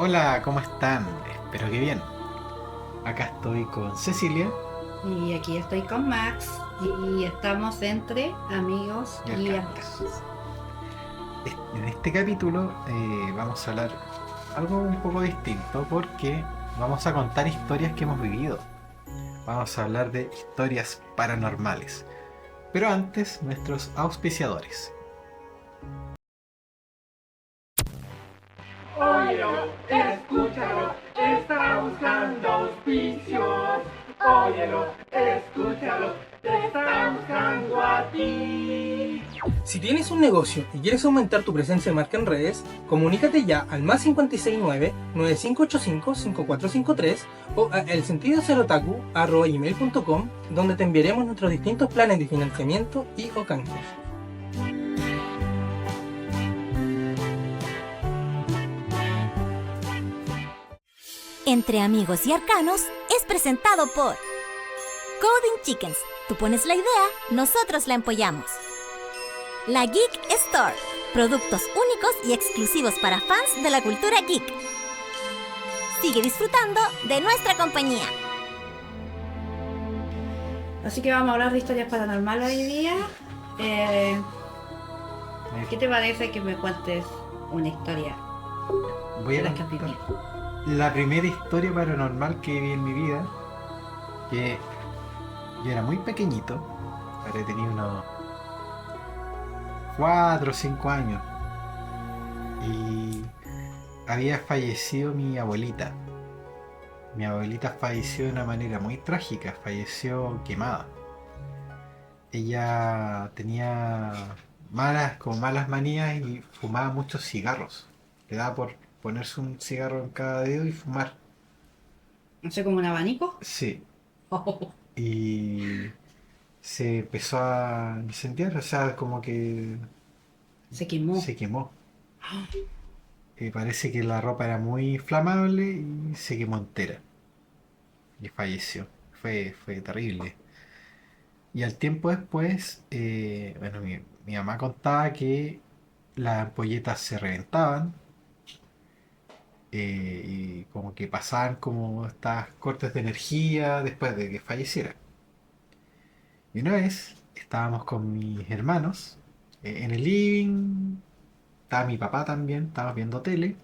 Hola, ¿cómo están? Espero que bien. Acá estoy con Cecilia Y aquí estoy con Max y estamos entre amigos y y Arcanos. amigas. En este capítulo vamos a hablar algo un poco distinto porque vamos a contar historias que hemos vivido. Vamos a hablar de historias paranormales. Pero antes, nuestros auspiciadores. Óyelo, escúchalo, está buscando auspicios. Óyelo, escúchalo, te está buscando a ti. Si tienes un negocio y quieres aumentar tu presencia de marca en redes, comunícate ya al más 569-9585-5453 o a elsentidoserotaku@gmail.com, donde te enviaremos nuestros distintos planes de financiamiento y o cambios. Entre Amigos y Arcanos es presentado por Coding Chickens. Tú pones la idea, nosotros la empollamos. La Geek Store. Productos únicos y exclusivos para fans de la cultura geek. Sigue disfrutando de nuestra compañía. Así que vamos a hablar de historias paranormales hoy día. Eh, ¿Qué te parece que me cuentes una historia Voy de a las que has contar vivido? la primera historia paranormal que viví en mi vida, que yo era muy pequeñito, habré tenido unos 4 o 5 años, y había fallecido mi abuelita. Mi abuelita falleció de una manera muy trágica, falleció quemada. Ella tenía malas manías y fumaba muchos cigarros. Le daba por ponerse un cigarro en cada dedo y fumar. No sé, como un abanico. Sí. Y se empezó a incendiar, o sea, como que Se quemó. se quemó. Parece que la ropa era muy inflamable y se quemó entera. Y falleció. Fue terrible. Y al tiempo después, bueno, mi mamá contaba que las ampolletas se reventaban, y como que pasaban como estas cortes de energía después de que falleciera. Y una vez estábamos con mis hermanos en el living, estaba mi papá también, estábamos viendo tele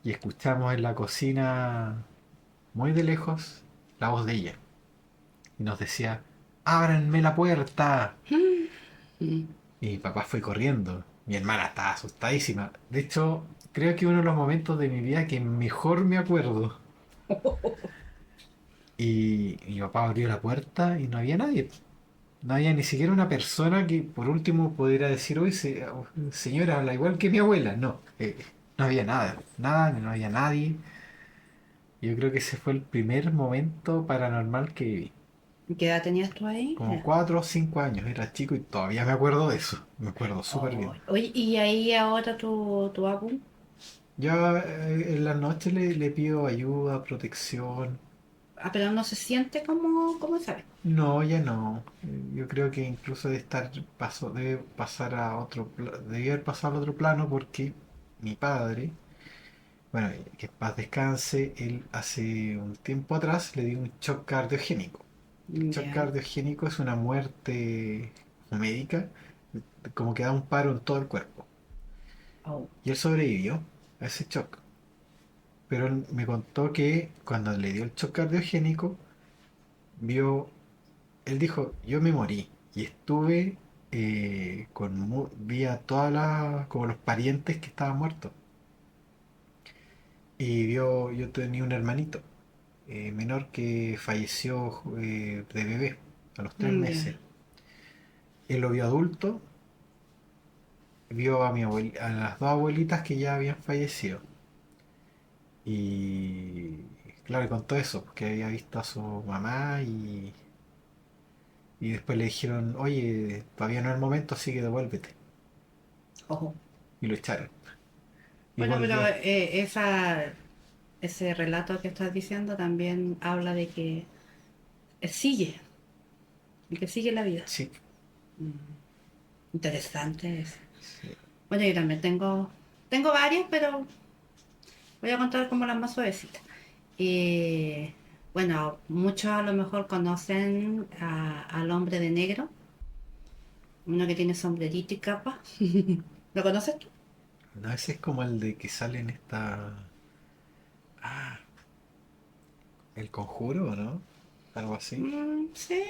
y escuchamos en la cocina, muy de lejos, la voz de ella. Y nos decía, ábranme la puerta. Mm. Y mi papá fue corriendo. Mi hermana estaba asustadísima. De hecho, creo que uno de los momentos de mi vida que mejor me acuerdo. Y mi papá abrió la puerta y no había nadie. No había ni siquiera una persona que por último pudiera decir, oye, señora, habla igual que mi abuela. No, no había nada. Nada, no había nadie. Yo creo que ese fue el primer momento paranormal que viví. ¿Qué edad tenías tú ahí? Como 4 o 5 años, era chico y todavía me acuerdo de eso. Me acuerdo súper bien. Oh. Oye, ¿y ahí ahora tu álbum? Yo en las noches le pido ayuda, protección. Ah, pero no se siente como sabes. No, ya no. Yo creo que incluso debe pasar a debe haber pasado al otro plano porque mi padre, bueno, que en paz descanse, él hace un tiempo atrás le dio un shock cardiogénico. El shock Ya. cardiogénico es una muerte médica, como que da un paro en todo el cuerpo. Oh. Y él sobrevivió a ese shock. Pero él me contó que cuando le dio el shock cardiogénico, vio, él dijo, yo me morí y estuve vi a como los parientes que estaban muertos. Y yo tenía un hermanito menor que falleció de bebé a los tres Ya. meses. Él lo vio adulto, vio a las dos abuelitas que ya habían fallecido. Y claro, contó eso, porque había visto a su mamá y después le dijeron, oye, todavía no es el momento, así que devuélvete. Ojo. Y lo echaron. Y Bueno, pero volvió. ese relato que estás diciendo también habla de que sigue, y que sigue la vida. Sí, Interesante eso. sí. Bueno, yo también tengo varios, pero Voy a contar como las más suavecitas. Y bueno, muchos a lo mejor conocen al hombre de negro, uno que tiene sombrerito y capa. ¿Lo conoces tú? No, ese es como el de que sale en esta... Ah, ¿El Conjuro o no? Algo así. Sí,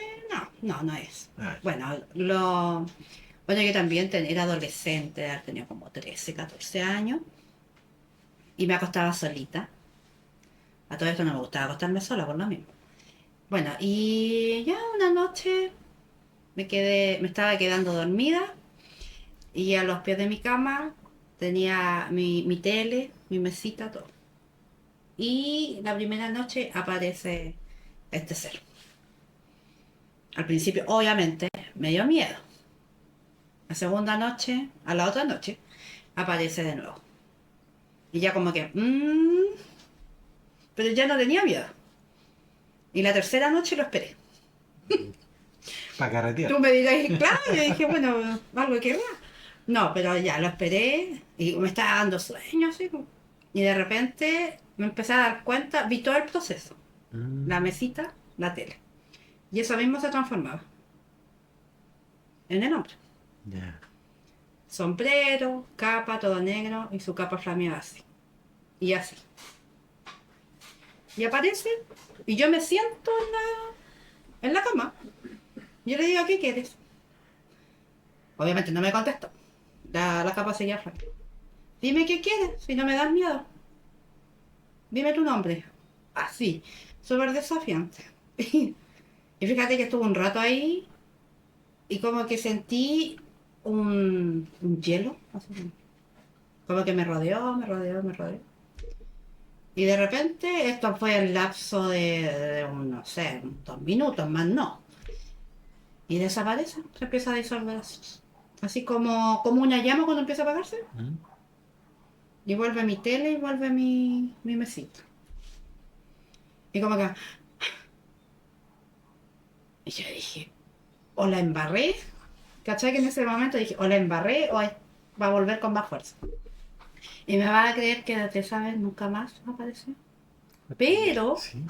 no es. Ah, Bueno, bueno, yo también era adolescente, tenía como 13, 14 años y me acostaba solita. A todo esto no me gustaba acostarme sola por lo mismo. Bueno, y ya una noche me estaba quedando dormida y a los pies de mi cama tenía mi tele, mi mesita, todo. Y la primera noche aparece este ser. Al principio, obviamente, me dio miedo. La segunda noche, a la otra noche, aparece de nuevo. Y ya como que, pero ya no tenía miedo. Y la tercera noche lo esperé. para carretear. Tú me dirás, claro, yo dije, bueno, algo que ver. No, pero ya lo esperé y me estaba dando sueño, así. Y de repente me empecé a dar cuenta, vi todo el proceso. La Mm, mesita, la tele. Y eso mismo se transformaba en el hombre. ya. Sombrero, capa, todo negro y su capa flameaba así. Y así. Y aparece y yo me siento en la cama. Yo le digo, ¿qué quieres? Obviamente no me contestó. La capa seguía flameando. Dime qué quieres, si no me das miedo. Dime tu nombre. Así, súper desafiante. Y fíjate que estuve un rato ahí y como que sentí un hielo. Así como que me rodeó, me rodeó, me rodeó. Y de repente, esto fue el lapso de no sé, 2 minutos, más no. Y desaparece, se empieza a disolver así. Así como una llama cuando empieza a apagarse. Mm. Y vuelve mi tele y vuelve mi mesita. Y como que... Y yo dije, o la embarré. ¿Cachai? Que en ese momento dije, o la embarré o va a volver con más fuerza. Y me van a creer que desde esa vez nunca más apareció. Pero, Sí.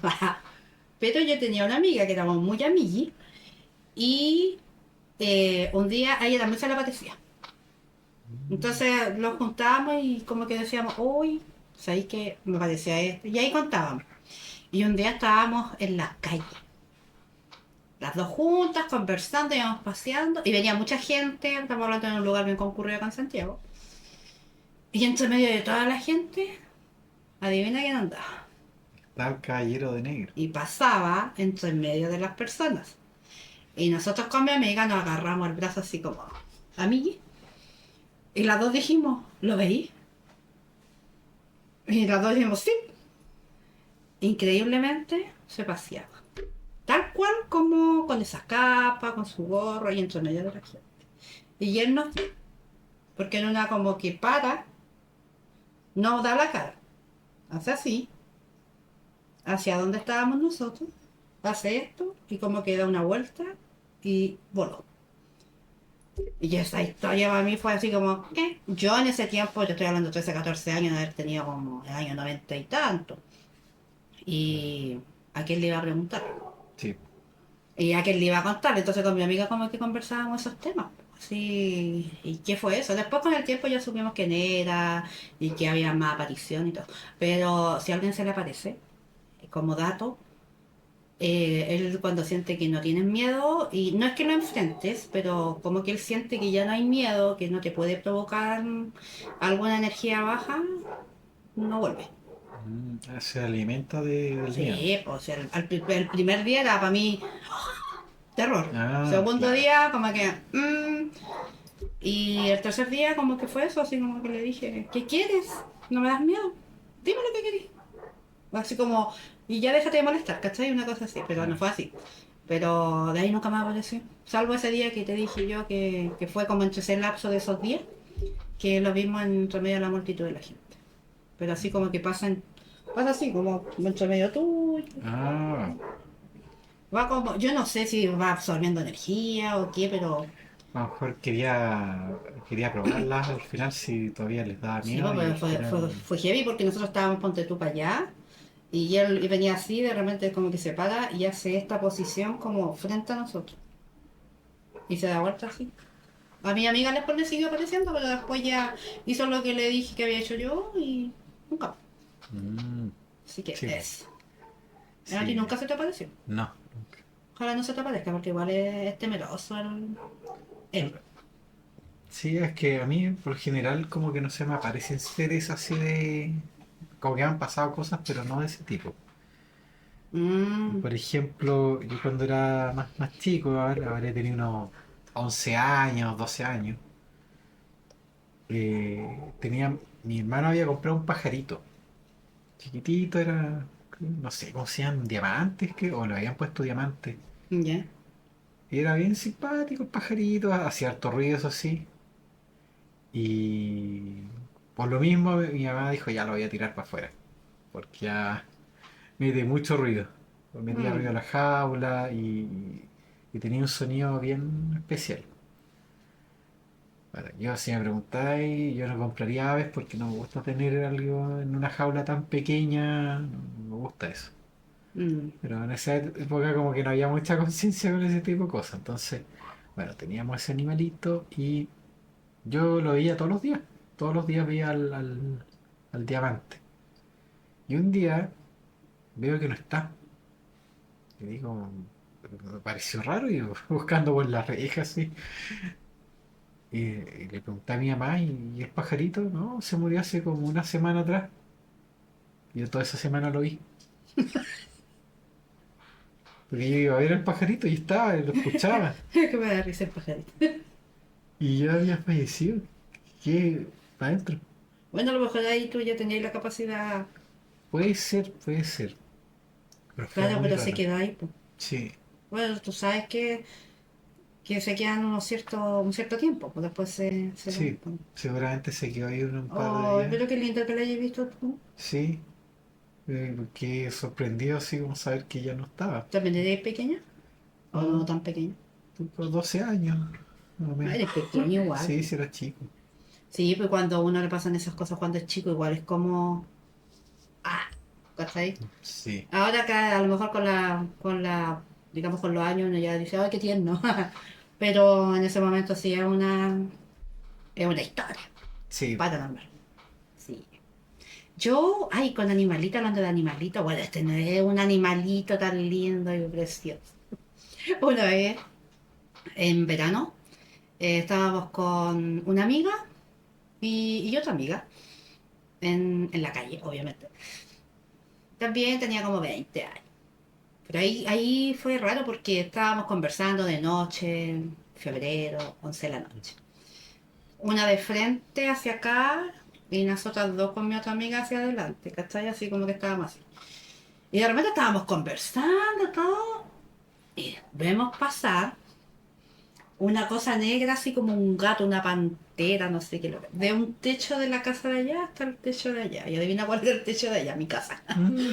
pero yo tenía una amiga que éramos muy amiguis y un día a ella también se le aparecía. Entonces los juntábamos y como que decíamos, uy, ¿sabéis que me parecía esto? Y ahí contábamos. Y un día estábamos en la calle, las dos juntas, conversando, íbamos paseando y venía mucha gente, estamos hablando en un lugar bien concurrido acá en Santiago. Y entre medio de toda la gente, adivina quién andaba. Está el caballero de negro. Y pasaba entre medio de las personas. Y nosotros con mi amiga nos agarramos el brazo así como, amigui. Y las dos dijimos, ¿lo veí? Y las dos dijimos, sí. Increíblemente se paseaba. Tal cual como con esa capa, con su gorro y entre medio de la gente. Y él nos vio, porque en una como que para, no da la cara. Hace así, hacia donde estábamos nosotros, hace esto y como que da una vuelta y voló. Y esa historia para mí fue así como, ¿qué? Yo en ese tiempo, yo estoy hablando de 13, 14 años, de haber tenido como el año 90 y tanto. Y a quién le iba a preguntar. Sí. Y a quién le iba a contar. Entonces con mi amiga como que conversábamos esos temas. Así, ¿y qué fue eso? Después con el tiempo ya supimos quién era y que había más aparición y todo. Pero si a alguien se le aparece, como dato, él cuando siente que no tienes miedo, y no es que lo enfrentes, pero como que él siente que ya no hay miedo, que no te puede provocar alguna energía baja, no vuelve. Se alimenta del miedo. Sí, o sea, el primer día era para mí terror. Ah, Segundo claro. día como que... y el tercer día como que fue eso, así como que le dije, ¿qué quieres? ¿No me das miedo? Dime lo que querés. Así como, y ya déjate de molestar, ¿cachai? Una cosa así, pero no fue así. Pero de ahí nunca más apareció. Salvo ese día que te dije yo que fue como entre ese lapso de esos días, que lo vimos entre medio de la multitud de la gente. Pero así como que pasa así, como entre medio tuyo. Ah, Va como, yo no sé si va absorbiendo energía o qué, pero A lo mejor quería probarlas al final si todavía les daba Sí, miedo y pues al final... fue heavy porque nosotros estábamos ponte tú para allá y él y venía así, de repente como que se para y hace esta posición como frente a nosotros y se da vuelta así. A mi amiga después le siguió apareciendo, pero después ya hizo lo que le dije que había hecho yo y nunca. Mm, Así que sí, es. A ti sí, nunca se te apareció. no, nunca. Ojalá no se te aparezca porque igual es temeroso él. Sí, es que a mí por lo general como que no se me aparecen seres así de... Como que me han pasado cosas, pero no de ese tipo. Mm, Por ejemplo, yo cuando era más chico, habré tenido unos 11 años, 12 años, mi hermano había comprado un pajarito. Chiquitito, era, no sé cómo se llaman, diamantes, o le habían puesto diamantes. ya. Y era bien simpático el pajarito, hacía harto ruido, eso sí. Y por lo mismo mi mamá dijo, ya lo voy a tirar para afuera, porque ya mete mucho ruido. Metía ruido a Mm, la jaula y tenía un sonido bien especial. Bueno, yo si me preguntáis, yo no compraría aves porque no me gusta tener algo en una jaula tan pequeña, no me gusta eso. mm, Pero en esa época como que no había mucha conciencia con ese tipo de cosas. Entonces, bueno, teníamos ese animalito y yo lo veía todos los días. Todos los días veía al diamante. Y un día veo que no está. Y digo, me pareció raro y buscando por las rejas así. Y le pregunté a mi mamá y el pajarito, no, se murió hace como una semana atrás. Y yo toda esa semana lo vi. Porque yo iba a ver al pajarito y estaba, y lo escuchaba. que me da risa el pajarito. Y ya había fallecido. ¿Qué? ¿Para adentro? Bueno, a lo mejor ahí tú ya tenías la capacidad, Puede ser, puede ser. Pero fue claro, muy pero se raro. quedó ahí, pues. Sí, Bueno, tú sabes que se quedan un cierto tiempo, pues después se van. sí. Pues. Seguramente se quedó ahí un par de Oh, días. pero qué lindo que lo hayas visto tú. Sí. Porque sorprendido así como saber que ya no estaba. ¿También eres pequeña? ¿O no No, tan pequeña? tipo 12 años, más o Ah, menos. eres pequeño igual. Sí, sí era chico. Sí, pues cuando a uno le pasan esas cosas cuando es chico, igual es como... Ah, ¿cachai? Sí. Ahora acá a lo mejor digamos con los años uno ya dice, ay, qué tierno. Pero en ese momento sí es una historia Sí. paranormal. Sí. Yo, ay, con animalito, hablando de animalito, bueno, este no es un animalito tan lindo y precioso. Una vez, en verano, estábamos con una amiga y otra amiga en la calle, obviamente. También tenía como 20 años. Pero ahí fue raro porque estábamos conversando de noche, febrero, 11 de la noche. Una de frente hacia acá y nosotras dos con mi otra amiga hacia adelante, ¿cachai? Así como que estábamos así. Y de repente estábamos conversando todo y vemos pasar una cosa negra, así como un gato, una pantera, no sé qué, de un techo de la casa de allá hasta el techo de allá. Y adivina cuál era el techo de allá, mi casa. Mm.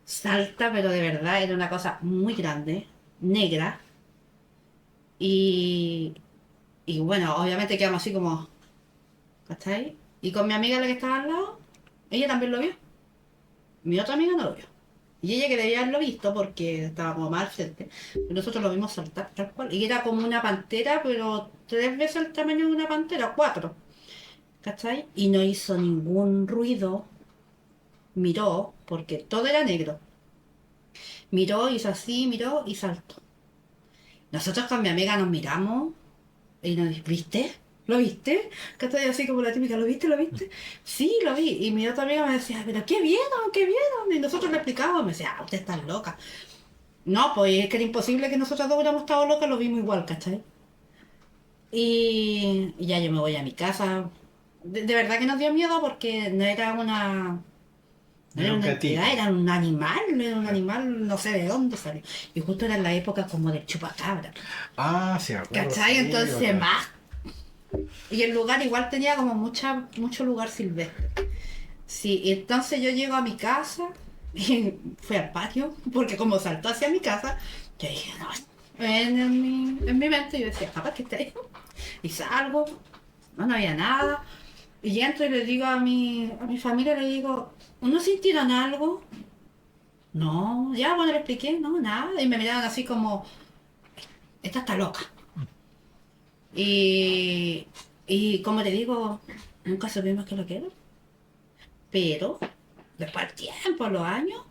Salta, pero de verdad era una cosa muy grande, negra. Y, y bueno, obviamente quedamos así como, ¿cachai? Y con mi amiga la que estaba al lado, ella también lo vio. Mi otra amiga no lo vio. Y ella que debía haberlo visto porque estaba como mal frente. Nosotros lo vimos saltar tal cual. Y era como una pantera, pero 3 veces el tamaño de una pantera, 4. ¿Cachai? Y no hizo ningún ruido. Miró, porque todo era negro. Miró, hizo así, miró y saltó. Nosotros con mi amiga nos miramos y nos dice, ¿viste? ¿Lo viste? ¿Cachai? Así como la típica, ¿lo viste? ¿Lo viste? Sí, lo vi. Y mi otra amiga me decía, ¿pero qué vieron? ¿Qué vieron? Y nosotros le explicábamos, me decía, usted está loca. No, pues es que era imposible que nosotros dos hubiéramos estado locas, lo vimos igual, ¿cachai? Y ya yo me voy a mi casa. De verdad que nos dio miedo porque no Era era un una gatito. entidad, era un animal, no sé de dónde salió. Y justo era en la época como del chupacabra. Ah, sí, me acuerdo. ¿Cachai? Sí, Entonces otra. más. Y el lugar igual tenía como mucho lugar silvestre. Sí, y entonces yo llego a mi casa y fui al patio, porque como saltó hacia mi casa, yo dije, no, en mi mente. Yo decía, capaz que está ahí. Y salgo, no había nada. Y entro y le digo a mi familia, le digo, ¿no sintieron algo? No, ya, bueno, le expliqué, no, nada. Y me miraron así como, esta está loca. Y, y como te digo, nunca supimos que lo que era. Pero, después del tiempo, los años,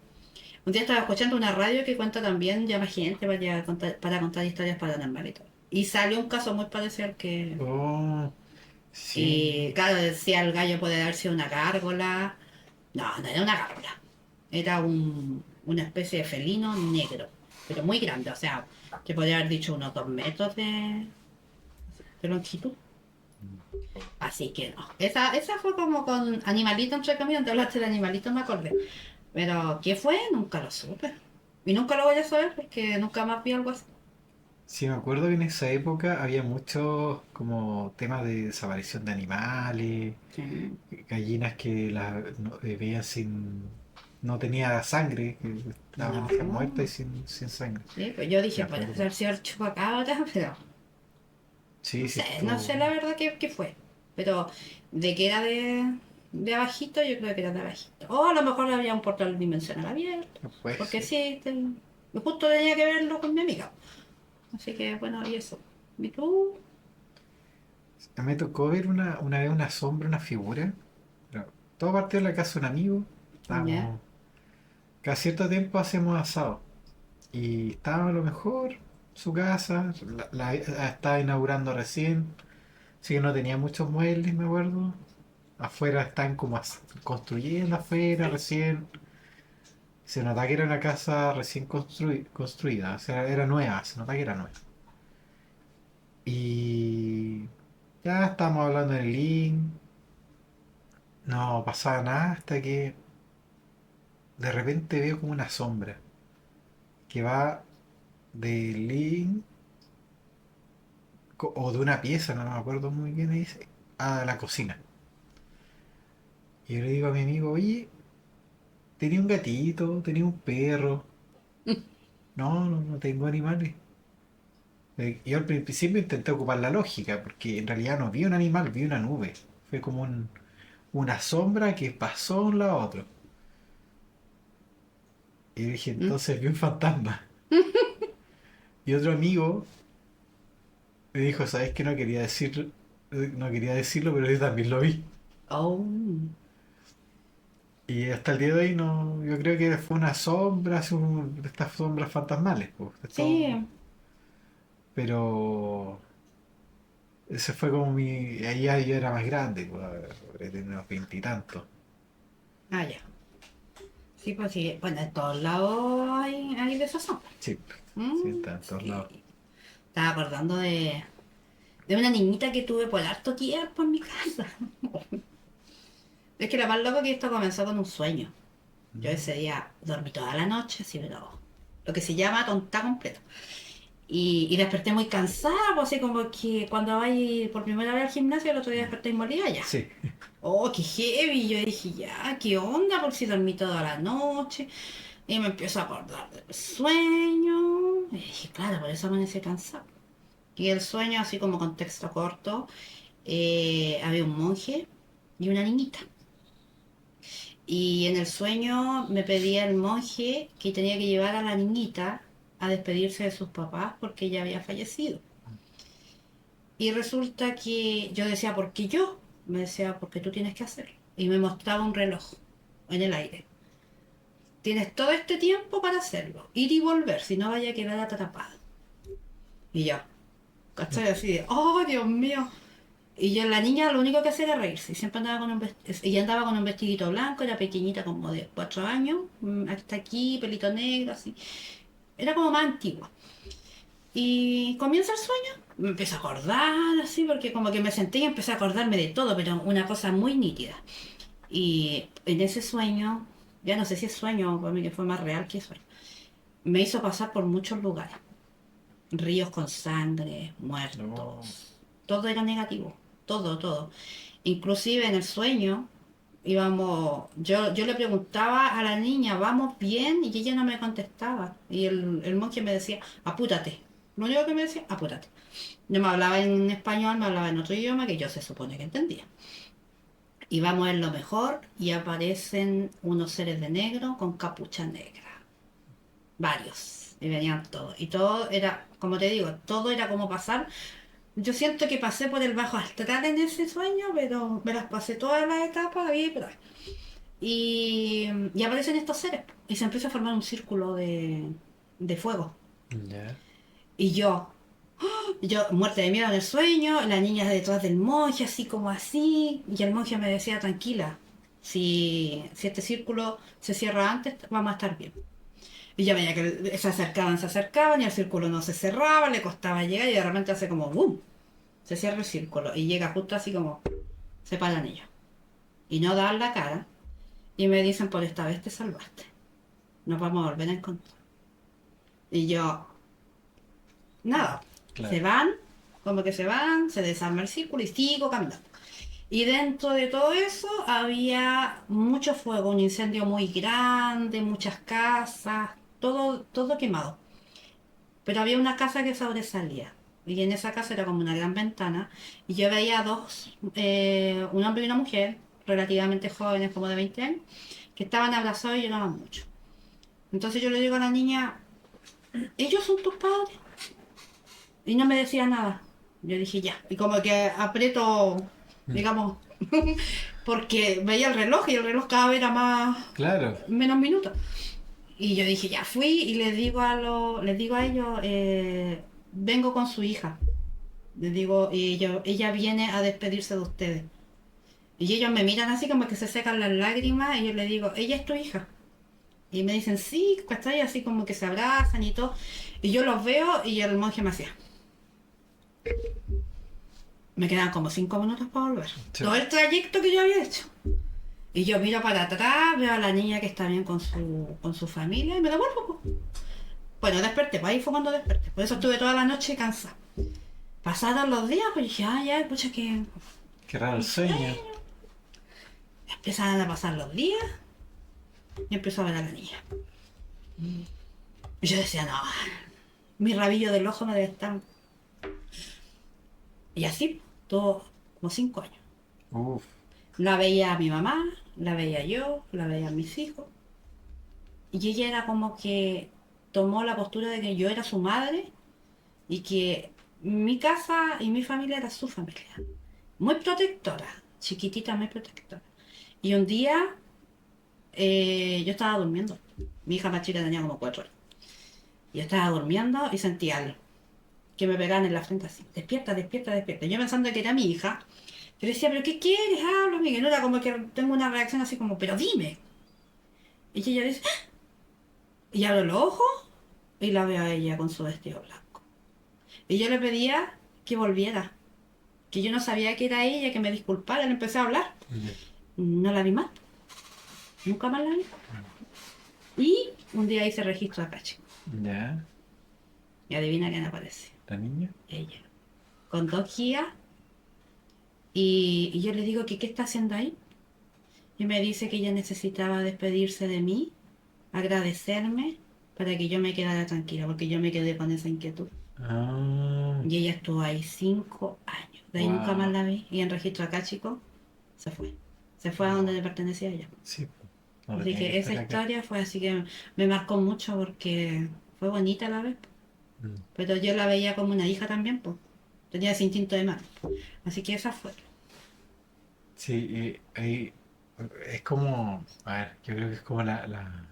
un día estaba escuchando una radio que cuenta también, llama gente para contar historias paranormales y todo. Y salió un caso muy parecido al que... Oh, sí. Y claro, decía el gallo puede haber sido una gárgola. No, no era una gárgola. Era una especie de felino negro, pero muy grande, o sea, que podría haber dicho unos 2 metros de longitud. Así que no. Esa fue como con animalito entre comillas, te hablaste de animalito, me acordé. Pero ¿qué fue? Nunca lo supe. Y nunca lo voy a saber porque nunca más vi algo así. Sí, me acuerdo que en esa época había muchos como temas de desaparición de animales, Sí. gallinas que veían sin... no tenía sangre, que estaban así muertas y No. sin sangre. Sí, pues yo Me dije, puede acuerdo. haber sido el chupacabra, pero Sí, sí, no esto... sé la verdad qué fue. Pero de que era de abajito, yo creo que era de abajito. O a lo mejor había un portal dimensional abierto. Pues Porque sí. sí, justo tenía que verlo con mi amiga. Así que bueno, y eso. ¿Y tú? A mí me tocó ver una vez una sombra, una figura. Pero todo partió en la casa de un amigo. Ya. Estábamos... Cada cierto tiempo hacemos asado. Y estaba a lo mejor su casa, la estaba inaugurando recién, así que no tenía muchos muebles, me acuerdo. Afuera están como construyendo afuera recién. Se nota que era una casa recién construida, o sea, era nueva, se nota que era nueva. Y ya estábamos hablando en el link, no pasaba nada hasta que de repente veo como una sombra que va del link o de una pieza, no me acuerdo muy bien, dice, a la cocina. Y yo le digo a mi amigo, oye, tenía un gatito, tenía un perro. No, no, no tengo animales. Yo al principio intenté ocupar la lógica, porque en realidad no vi un animal, vi una nube. Fue como una sombra que pasó de un lado a otro. Y dije, ¿Mm? entonces vi un fantasma. Y otro amigo me dijo, ¿sabes qué? No quería decirlo, pero yo también lo vi. Oh. Y hasta el día de hoy no, yo creo que fue una sombra, así de estas sombras fantasmales, pues, Sí. pero ese fue como ahí ya yo era más grande, pues, habré tenido unos veintitantos. Ah, ya. Sí, pues sí. Bueno, en todos lados hay de esos sombras. Sí, sí, Mm, está en todos lados. sí. Estaba acordando de una niñita que tuve por harto tiempo en mi casa. Es que lo más loco que esto comenzó con un sueño. Yo ese día dormí toda la noche, así, pero lo que se llama tonta completo. Y desperté muy cansada, pues así como que cuando vais por primera vez al gimnasio, el otro día desperté molida ya. Sí, Oh, qué heavy. Yo dije, ya, ¿qué onda? Porque si dormí toda la noche. Y me empiezo a acordar del sueño. Y dije, claro, por eso amanecí cansada. Y el sueño, así como contexto corto, había un monje y una niñita. Y en el sueño me pedía el monje que tenía que llevar a la niñita a despedirse de sus papás porque ella había fallecido. Y resulta que yo decía, ¿por qué yo? Me decía, porque tú tienes que hacerlo. Y me mostraba un reloj en el aire. Tienes todo este tiempo para hacerlo. Ir y volver, si no vaya a quedar atrapada. Y yo, ¿cachai? Así de, oh, Dios mío. Y yo, la niña, lo único que hacía era reírse. Y siempre andaba con ella andaba con un vestidito blanco, era pequeñita, como de 4 años, hasta aquí, pelito negro, así. Era como más antigua. Y comienza el sueño, me empiezo a acordar, así, porque como que me senté y empecé a acordarme de todo, pero una cosa muy nítida. Y en ese sueño, ya no sé si es sueño, para mí que fue más real que sueño, me hizo pasar por muchos lugares. Ríos con sangre, no, muertos. Todo era negativo. Todo, todo. Inclusive en el sueño íbamos, yo le preguntaba a la niña, ¿vamos bien? Y ella no me contestaba. Y el monje me decía, apúrate. Lo único que me decía, apúrate. No me hablaba en español, me hablaba en otro idioma que yo se supone que entendía. Y vamos en lo mejor y aparecen unos seres de negro con capucha negra. Varios. Y venían todos. Y todo era, como te digo, todo era como pasar. Yo siento que pasé por el bajo astral en ese sueño, pero me las pasé todas las etapas ahí, pero... Y aparecen estos seres. Y se empieza a formar un círculo de fuego. Ya. Y yo muerta de miedo en el sueño, la niña detrás del monje, así como así. Y el monje me decía, tranquila, si este círculo se cierra antes, vamos a estar bien. Y ya veía que se acercaban y el círculo no se cerraba, le costaba llegar y de repente hace como ¡boom! Se cierra el círculo y llega justo así como se paran ellos. Y no dan la cara y me dicen, por esta vez te salvaste. Nos vamos a volver a encontrar. Y yo, nada, Claro. se van, como que se van, se desarma el círculo y sigo caminando. Y dentro de todo eso había mucho fuego, un incendio muy grande, muchas casas, todo quemado. Pero había una casa que sobresalía. Y en esa casa era como una gran ventana. Y yo veía dos, un hombre y una mujer, relativamente jóvenes, como de 20 años, que estaban abrazados y lloraban mucho. Entonces yo le digo a la niña, ¿ellos son tus padres? Y no me decía nada. Yo dije ya. Y como que aprieto, digamos, porque veía el reloj y el reloj cada vez era más, Claro. menos minutos. Y yo dije, ya fui y les digo a ellos, vengo con su hija. Les digo, ella viene a despedirse de ustedes. Y ellos me miran así como que se secan las lágrimas y yo les digo, ella es tu hija. Y me dicen, sí, ¿cachai? Así como que se abrazan y todo. Y yo los veo y el monje me hacía. Me quedan como 5 minutos para volver. Sí. Todo el trayecto que yo había hecho. Y yo miro para atrás, veo a la niña que está bien con su familia y me devuelvo. Po. Bueno, desperté, pues ahí fue cuando desperté. Por eso estuve toda la noche cansada. Pasaron los días, pues dije, ya, pucha que... Qué raro el sueño. Empezaron a pasar los días y empezó a ver a la niña. Y yo decía, no, mi rabillo del ojo me debe estar... Y así, todo como 5 años. Uf. La veía a mi mamá, la veía yo, la veía a mis hijos. Y ella era como que tomó la postura de que yo era su madre y que mi casa y mi familia era su familia. Muy protectora, chiquitita, muy protectora. Y un día yo estaba durmiendo. Mi hija más chica tenía como 4 años. Yo estaba durmiendo y sentí algo que me pegaban en la frente así. Despierta, despierta, despierta. Yo pensando que era mi hija. Yo decía, ¿pero qué quieres? Háblame. Que no era como que tengo una reacción así como, pero dime. Y ella dice, ¡ah! Y abro los ojos y la veo a ella con su vestido blanco. Y yo le pedía que volviera. Que yo no sabía que era ella, que me disculpara. Le empecé a hablar. No la vi más. Nunca más la vi. Y un día hice registro acá, chico. Ya. Y adivina quién aparece. ¿La niña? Ella. Con 2 guías. Y yo le digo que qué está haciendo ahí. Y me dice que ella necesitaba despedirse de mí, agradecerme, para que yo me quedara tranquila, porque yo me quedé con esa inquietud. Ah. Y ella estuvo ahí 5 años. De ahí Wow. nunca más la vi. Y en registro acá, chico, se fue. Se fue a donde le pertenecía a ella. Sí. No Así tenía que esa estar acá. historia fue así que me marcó mucho porque fue bonita a la vez. Pero yo la veía como una hija también, pues. Tenía ese instinto de madre. Así que esa fue. Sí, ahí es como, a ver, yo creo que es como la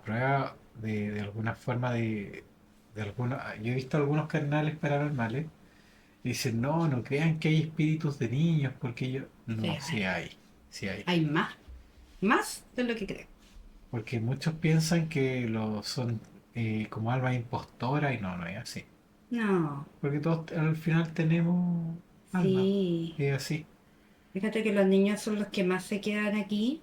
prueba de alguna forma de alguna, yo he visto algunos canales paranormales y dicen, no, no crean que hay espíritus de niños, porque yo, no, Sí, sí hay, hay más. Más de lo que creo. porque muchos piensan que son como almas impostoras y no, no es así, No, porque todos al final tenemos alma, sí. es así. Fíjate que los niños son los que más se quedan aquí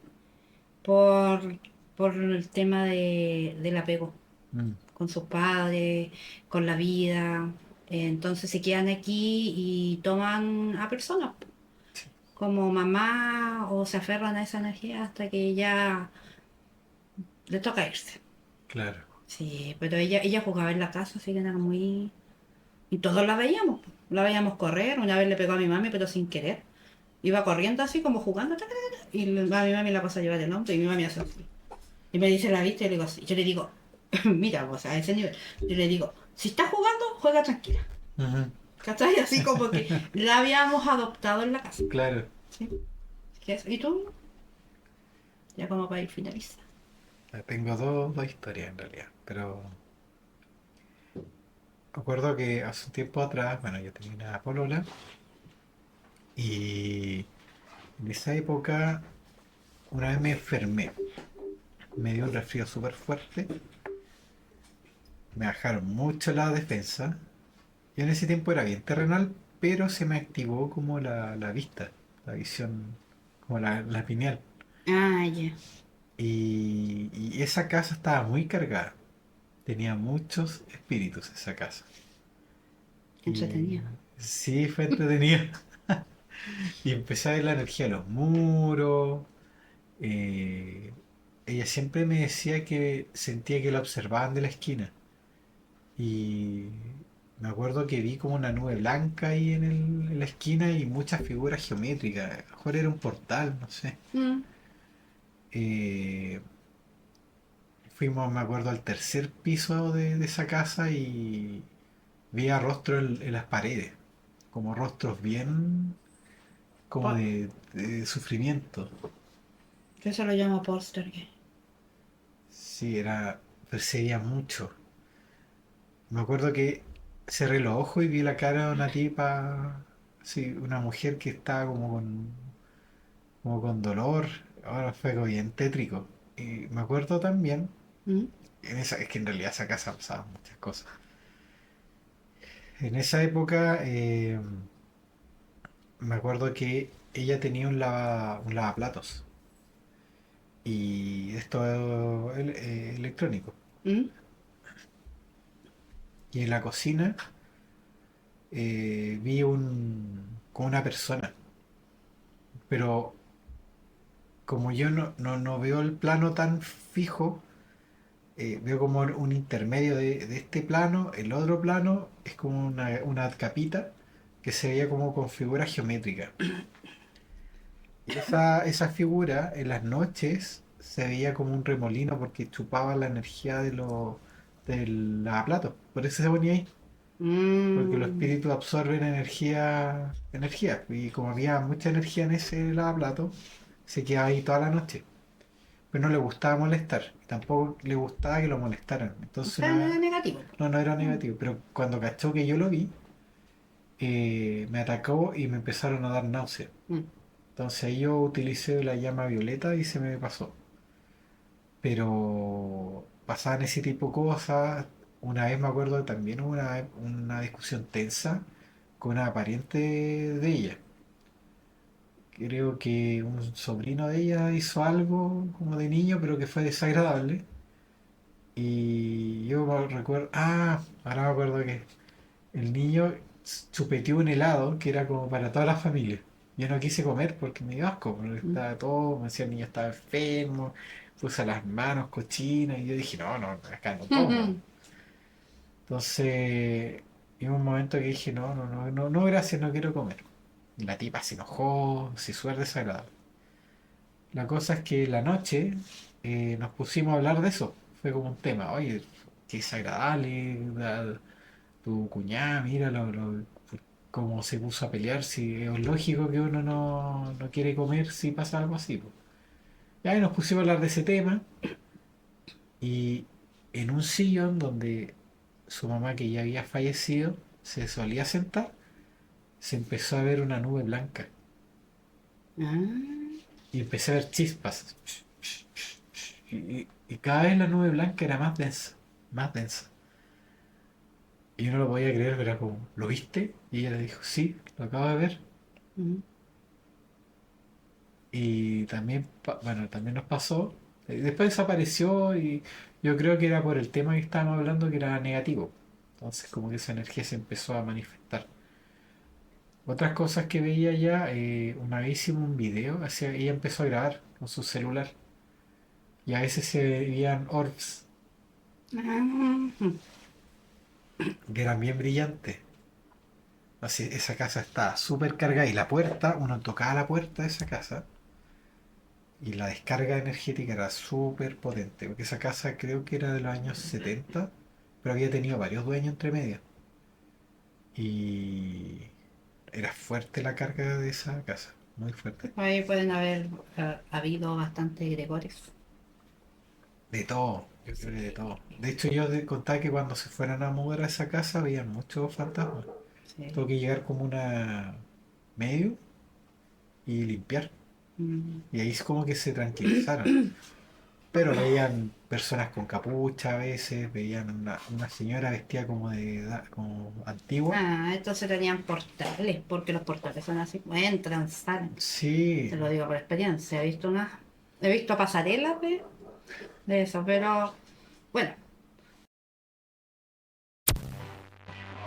por, por el tema del apego Mm. con sus padres, con la vida. Entonces se quedan aquí y toman a personas como mamá o se aferran a esa energía hasta que ya les toca irse. Claro. Sí, pero ella jugaba en la casa, así que era muy... Y todos la veíamos, po. La veíamos correr, una vez le pegó a mi mami, pero sin querer. Iba corriendo así, como jugando, taca, taca, taca, y a mi mami la pasa a llevar el hombro y mi mami hace así. Y me dice, ¿la viste? Y le digo, sí. Yo le digo, mira, o sea, a ese nivel. Yo le digo, si estás jugando, juega tranquila. Ujú. ¿Cachai? Así como que la habíamos adoptado en la casa. Claro. ¿Sí? ¿Qué es? ¿Y tú? Ya como para ir finalizar. Tengo dos historias en realidad, pero me acuerdo que hace un tiempo atrás, bueno, yo tenía una polola y en esa época una vez me enfermé, me dio un resfrío súper fuerte, me bajaron mucho la defensa. Yo en ese tiempo era bien terrenal, pero se me activó como la vista, la visión, como la pineal. Ah, ya. Y esa casa estaba muy cargada. Tenía muchos espíritus esa casa. Y Entretenido. sí, fue entretenido. Y empecé a ver la energía de los muros. eh, Ella siempre me decía que sentía que la observaban de la esquina. Y me acuerdo que vi como una nube blanca ahí en la esquina y muchas figuras geométricas. A lo mejor era un portal, no sé. Mm. Eh, Fuimos, me acuerdo, al tercer piso de esa casa y veía rostros en las paredes. Como rostros bien como Po- de sufrimiento. Yo se lo llamo poltergeist. Sí, perseguía mucho. Me acuerdo que cerré los ojos y vi la cara de una tipa, sí, una mujer que estaba como con dolor. Ahora fue algo bien tétrico. Y me acuerdo también, Mm. es que en realidad esa casa pasaban muchas cosas. En esa época me acuerdo que ella tenía un lavaplatos y esto electrónico. Mm. Y en la cocina vi como una persona, pero como yo no veo el plano tan fijo, veo como un intermedio de este plano, el otro plano es como una capita que se veía como con figuras geométricas. Y esa figura en las noches se veía como un remolino porque chupaba la energía del lavaplatos. Por eso se ponía ahí. Porque los Mm. espíritus absorben energía. Y como había mucha energía en ese lavaplato, se quedaba ahí toda la noche. Pero no le gustaba molestar. Y tampoco le gustaba que lo molestaran. O Entonces sea, no era negativo. no era Mm. negativo. Pero cuando cachó que yo lo vi, me atacó y me empezaron a dar náuseas. Mm. Entonces ahí yo utilicé la llama violeta y se me pasó. Pero pasaban ese tipo de cosas. Una vez me acuerdo también hubo una discusión tensa con una pariente de ella. Creo que un sobrino de ella hizo algo como de niño, pero que fue desagradable. Y yo me recuerdo, ahora me acuerdo que el niño chupeteó un helado que era como para toda la familia. Yo no quise comer porque me dio asco, porque Mm. estaba todo, me decía el niño estaba enfermo, puse las manos cochinas y yo dije, no, acá no como. Mm. Entonces, hubo un momento que dije, no, gracias, no quiero comer. Y la tipa se enojó, se súper desagradable. La cosa es que la noche nos pusimos a hablar de eso. Fue como un tema, oye, qué desagradable, tu cuñada, mira cómo se puso a pelear, si es lógico que uno no quiere comer si pasa algo así, po. Y ahí nos pusimos a hablar de ese tema y en un sillón donde su mamá, que ya había fallecido, se solía sentar, se empezó a ver una nube blanca Ah. y empecé a ver chispas. Y cada vez la nube blanca era más densa, más densa. Y yo no lo podía creer, pero era como, ¿lo viste? Y ella le dijo, sí, lo acabo de ver. Mm. Y también, bueno, también nos pasó. Después desapareció y yo creo que era por el tema que estábamos hablando que era negativo. Entonces como que esa energía se empezó a manifestar. Otras cosas que veía ya, una vez hicimos un video, ella empezó a grabar con su celular y a veces se veían orbs. que eran bien brillantes. Así, esa casa estaba súper cargada y la puerta, uno tocaba la puerta de esa casa y la descarga energética era súper potente, porque esa casa creo que era de los años 70, pero había tenido varios dueños entre medio. Y era fuerte la carga de esa casa, muy fuerte. Ahí pueden haber habido bastante Gregores. De todo, yo creo que de todo. De hecho, yo contaba que cuando se fueran a mudar a esa casa había muchos fantasmas. Sí. Tuvo que llegar como una medio y limpiar. Mm. Y ahí es como que se tranquilizaron. Pero veían personas con capucha a veces, veían una señora vestida como de edad, como antigua. Ah, entonces tenían portales, porque los portales son así, entran, salen. Sí, Te lo digo por experiencia, he visto pasarelas de eso, pero bueno,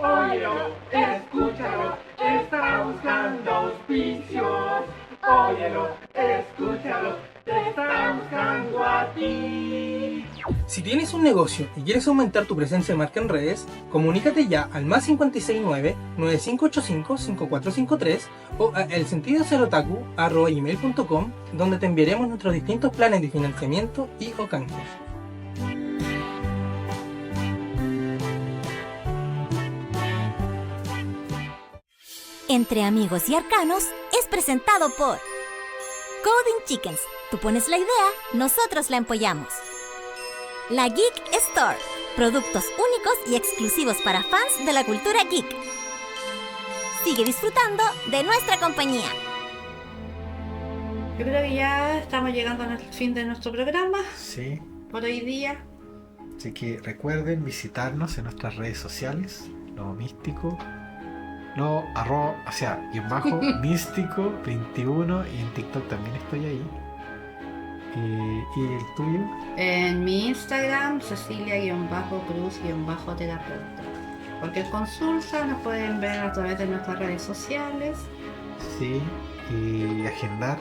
Óyelo, escúchalo, está buscando auspicios. Óyelo, escúchalo, te está buscando a ti. Si tienes un negocio y quieres aumentar tu presencia de marca en redes, comunícate ya al más 569-9585-5453 o a elsentidoserotaku@gmail.com, donde te enviaremos nuestros distintos planes de financiamiento y o canjes. Entre Amigos y Arcanos es presentado por Coding Chickens. Tú pones la idea, nosotros la empollamos. La Geek Store. Productos únicos y exclusivos para fans de la cultura geek. Sigue disfrutando de nuestra compañía. yo creo que ya estamos llegando al fin de nuestro programa sí. por hoy día. Así que recuerden visitarnos en nuestras redes sociales, lo místico, lo guión bajo místico 21, y en TikTok también estoy ahí. ¿Y el tuyo? En mi Instagram, Cecilia-Cruz-terapeuta. Cualquier consulta nos pueden ver a través de nuestras redes sociales. Sí, y agendar.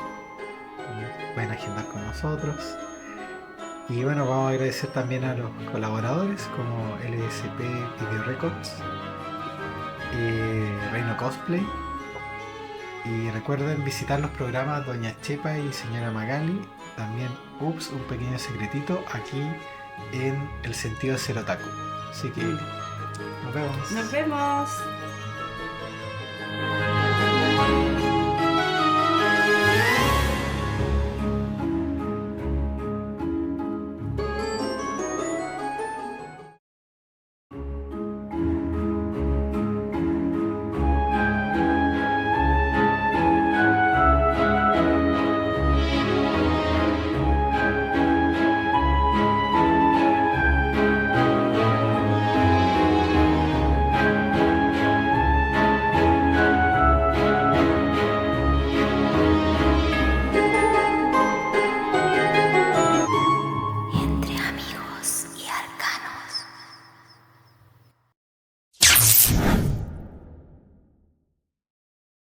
Pueden agendar con nosotros. Y bueno, vamos a agradecer también a los colaboradores como LSP Video Records, Reino Cosplay. Y recuerden visitar los programas Doña Chepa y Señora Magali. También, un pequeño secretito aquí en El Sentido Serotaku. Así que nos vemos. Nos vemos.